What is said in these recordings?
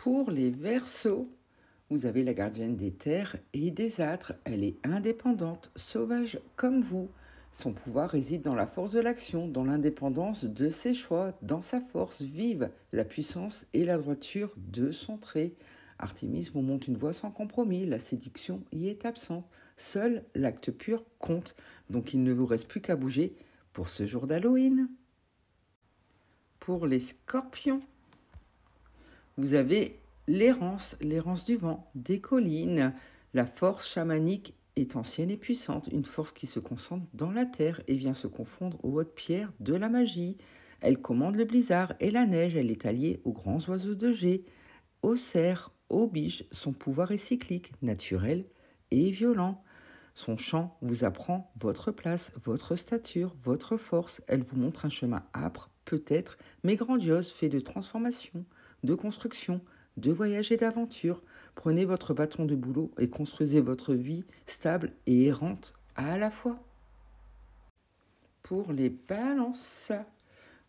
Pour les Verseaux, vous avez la gardienne des terres et des âtres. Elle est indépendante, sauvage comme vous. Son pouvoir réside dans la force de l'action, dans l'indépendance de ses choix, dans sa force vive, la puissance et la droiture de son trait. Artémis vous montre une voie sans compromis, la séduction y est absente. Seul l'acte pur compte, donc il ne vous reste plus qu'à bouger pour ce jour d'Halloween. Pour les Scorpions, vous avez l'errance du vent, des collines. La force chamanique est ancienne et puissante, une force qui se concentre dans la terre et vient se confondre aux hautes pierres de la magie. Elle commande le blizzard et la neige, elle est alliée aux grands oiseaux de jet, aux cerfs, aux biches. Son pouvoir est cyclique, naturel et violent. Son chant vous apprend votre place, votre stature, votre force. Elle vous montre un chemin âpre, peut-être, mais grandiose, fait de transformation, de construction, de voyage et d'aventure. Prenez votre bâton de boulot et construisez votre vie stable et errante à la fois. Pour les balances,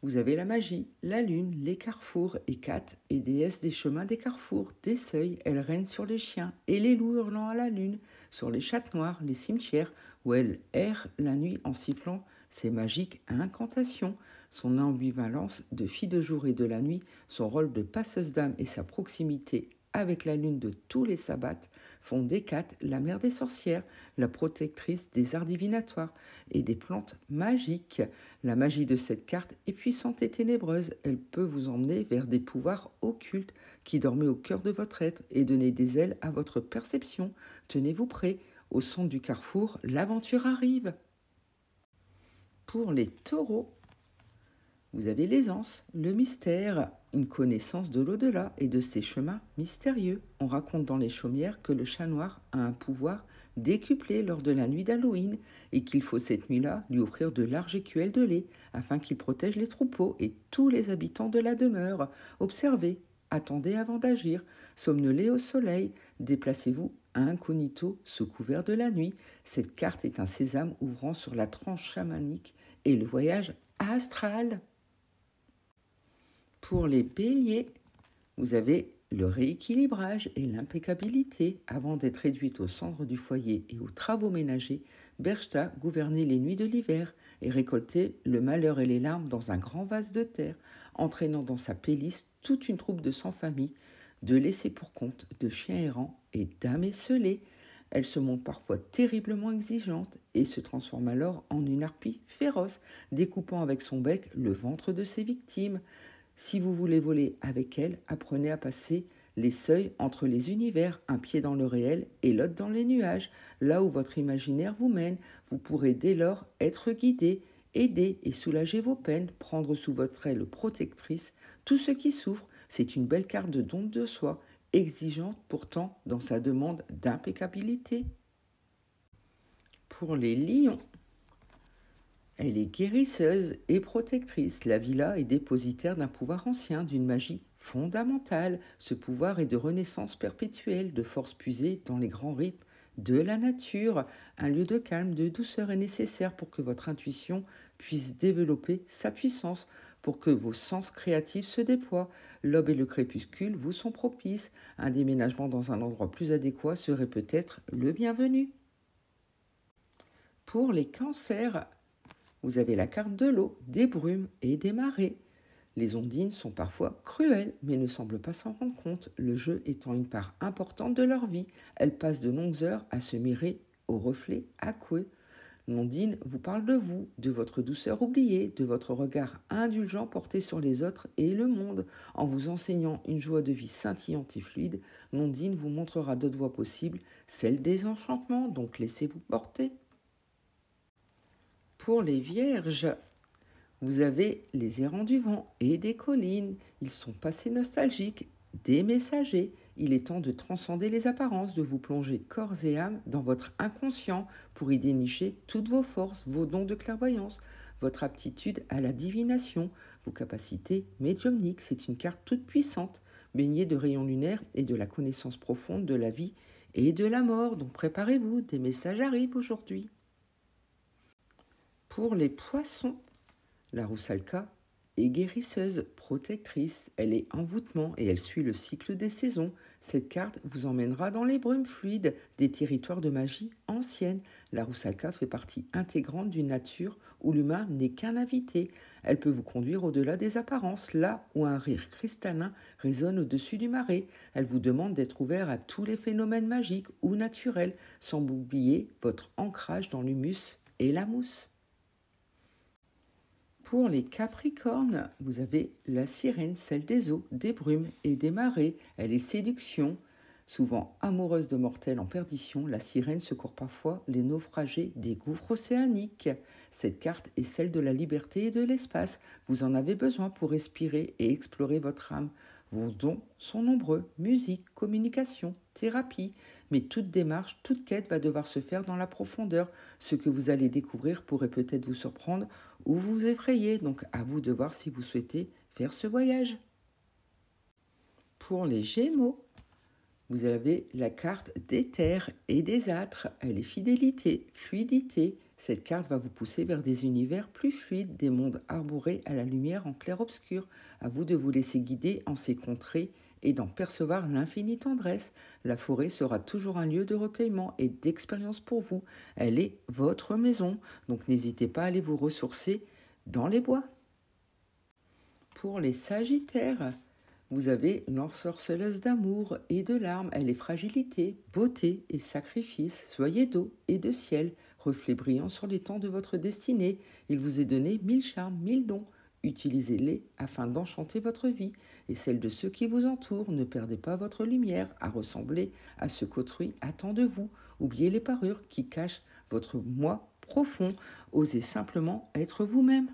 vous avez la magie, la lune, les carrefours, Hécate et déesse des chemins des carrefours, des seuils. Elle règne sur les chiens et les loups hurlant à la lune, sur les chattes noires, les cimetières, où elle erre la nuit en sifflant ses magiques incantations. Son ambivalence de fille de jour et de la nuit, son rôle de passeuse d'âme et sa proximité avec la lune de tous les sabbats font d'Hécate la mère des sorcières, la protectrice des arts divinatoires et des plantes magiques. La magie de cette carte est puissante et ténébreuse. Elle peut vous emmener vers des pouvoirs occultes qui dormaient au cœur de votre être et donner des ailes à votre perception. Tenez-vous prêts, au centre du carrefour, l'aventure arrive. Pour les taureaux, vous avez l'aisance, le mystère, une connaissance de l'au-delà et de ses chemins mystérieux. On raconte dans les chaumières que le chat noir a un pouvoir décuplé lors de la nuit d'Halloween et qu'il faut cette nuit-là lui offrir de larges écuelles de lait afin qu'il protège les troupeaux et tous les habitants de la demeure. Observez, attendez avant d'agir, somnolez au soleil, déplacez-vous incognito sous couvert de la nuit. Cette carte est un sésame ouvrant sur la tranche chamanique et le voyage astral. Pour les béliers, vous avez le rééquilibrage et l'impeccabilité. Avant d'être réduite au centre du foyer et aux travaux ménagers, Berchta gouvernait les nuits de l'hiver et récoltait le malheur et les larmes dans un grand vase de terre, entraînant dans sa pélice toute une troupe de sans-famille, de laissés pour compte, de chiens errants et d'âmes esselées. Elle se montre parfois terriblement exigeante et se transforme alors en une harpie féroce, découpant avec son bec le ventre de ses victimes. Si vous voulez voler avec elle, apprenez à passer les seuils entre les univers, un pied dans le réel et l'autre dans les nuages. Là où votre imaginaire vous mène, vous pourrez dès lors être guidé, aider et soulager vos peines, prendre sous votre aile protectrice tout ce qui souffre. C'est une belle carte de don de soi, exigeante pourtant dans sa demande d'impeccabilité. Pour les lions, elle est guérisseuse et protectrice. La villa est dépositaire d'un pouvoir ancien, d'une magie fondamentale. Ce pouvoir est de renaissance perpétuelle, de force puisée dans les grands rythmes de la nature. Un lieu de calme, de douceur est nécessaire pour que votre intuition puisse développer sa puissance, pour que vos sens créatifs se déploient. L'aube et le crépuscule vous sont propices. Un déménagement dans un endroit plus adéquat serait peut-être le bienvenu. Pour les cancers, vous avez la carte de l'eau, des brumes et des marées. Les ondines sont parfois cruelles, mais ne semblent pas s'en rendre compte, le jeu étant une part importante de leur vie. Elles passent de longues heures à se mirer au reflet aqueux. L'ondine vous parle de vous, de votre douceur oubliée, de votre regard indulgent porté sur les autres et le monde. En vous enseignant une joie de vie scintillante et fluide, l'ondine vous montrera d'autres voies possibles, celle des enchantements, donc laissez-vous porter. Pour les vierges, vous avez les errants du vent et des collines. Ils sont passés nostalgiques, des messagers. Il est temps de transcender les apparences, de vous plonger corps et âme dans votre inconscient pour y dénicher toutes vos forces, vos dons de clairvoyance, votre aptitude à la divination, vos capacités médiumniques. C'est une carte toute puissante, baignée de rayons lunaires et de la connaissance profonde de la vie et de la mort. Donc préparez-vous, des messages arrivent aujourd'hui. Pour les poissons, la roussalka est guérisseuse, protectrice, elle est envoûtement et elle suit le cycle des saisons. Cette carte vous emmènera dans les brumes fluides des territoires de magie ancienne. La Roussalka fait partie intégrante d'une nature où l'humain n'est qu'un invité. Elle peut vous conduire au-delà des apparences, là où un rire cristallin résonne au-dessus du marais. Elle vous demande d'être ouvert à tous les phénomènes magiques ou naturels, sans oublier votre ancrage dans l'humus et la mousse. Pour les Capricornes, vous avez la sirène, celle des eaux, des brumes et des marées. Elle est séduction. Souvent amoureuse de mortels en perdition, la sirène secourt parfois les naufragés des gouffres océaniques. Cette carte est celle de la liberté et de l'espace. Vous en avez besoin pour respirer et explorer votre âme. Vos dons sont nombreux, musique, communication, thérapie. Mais toute démarche, toute quête va devoir se faire dans la profondeur. Ce que vous allez découvrir pourrait peut-être vous surprendre ou vous effrayer. Donc à vous de voir si vous souhaitez faire ce voyage. Pour les Gémeaux, vous avez la carte des terres et des âtres. Elle est fidélité, fluidité. Cette carte va vous pousser vers des univers plus fluides, des mondes arborés à la lumière en clair-obscur. À vous de vous laisser guider en ces contrées et d'en percevoir l'infinie tendresse. La forêt sera toujours un lieu de recueillement et d'expérience pour vous. Elle est votre maison, donc n'hésitez pas à aller vous ressourcer dans les bois. Pour les Sagittaires, vous avez l'ensorceleuse d'amour et de larmes. Elle est fragilité, beauté et sacrifice. Soyez d'eau et de ciel, reflet brillant sur les temps de votre destinée. Il vous est donné 1000 charmes, 1000 dons. Utilisez-les afin d'enchanter votre vie et celle de ceux qui vous entourent. Ne perdez pas votre lumière à ressembler à ce qu'autrui attend de vous. Oubliez les parures qui cachent votre moi profond. Osez simplement être vous-même.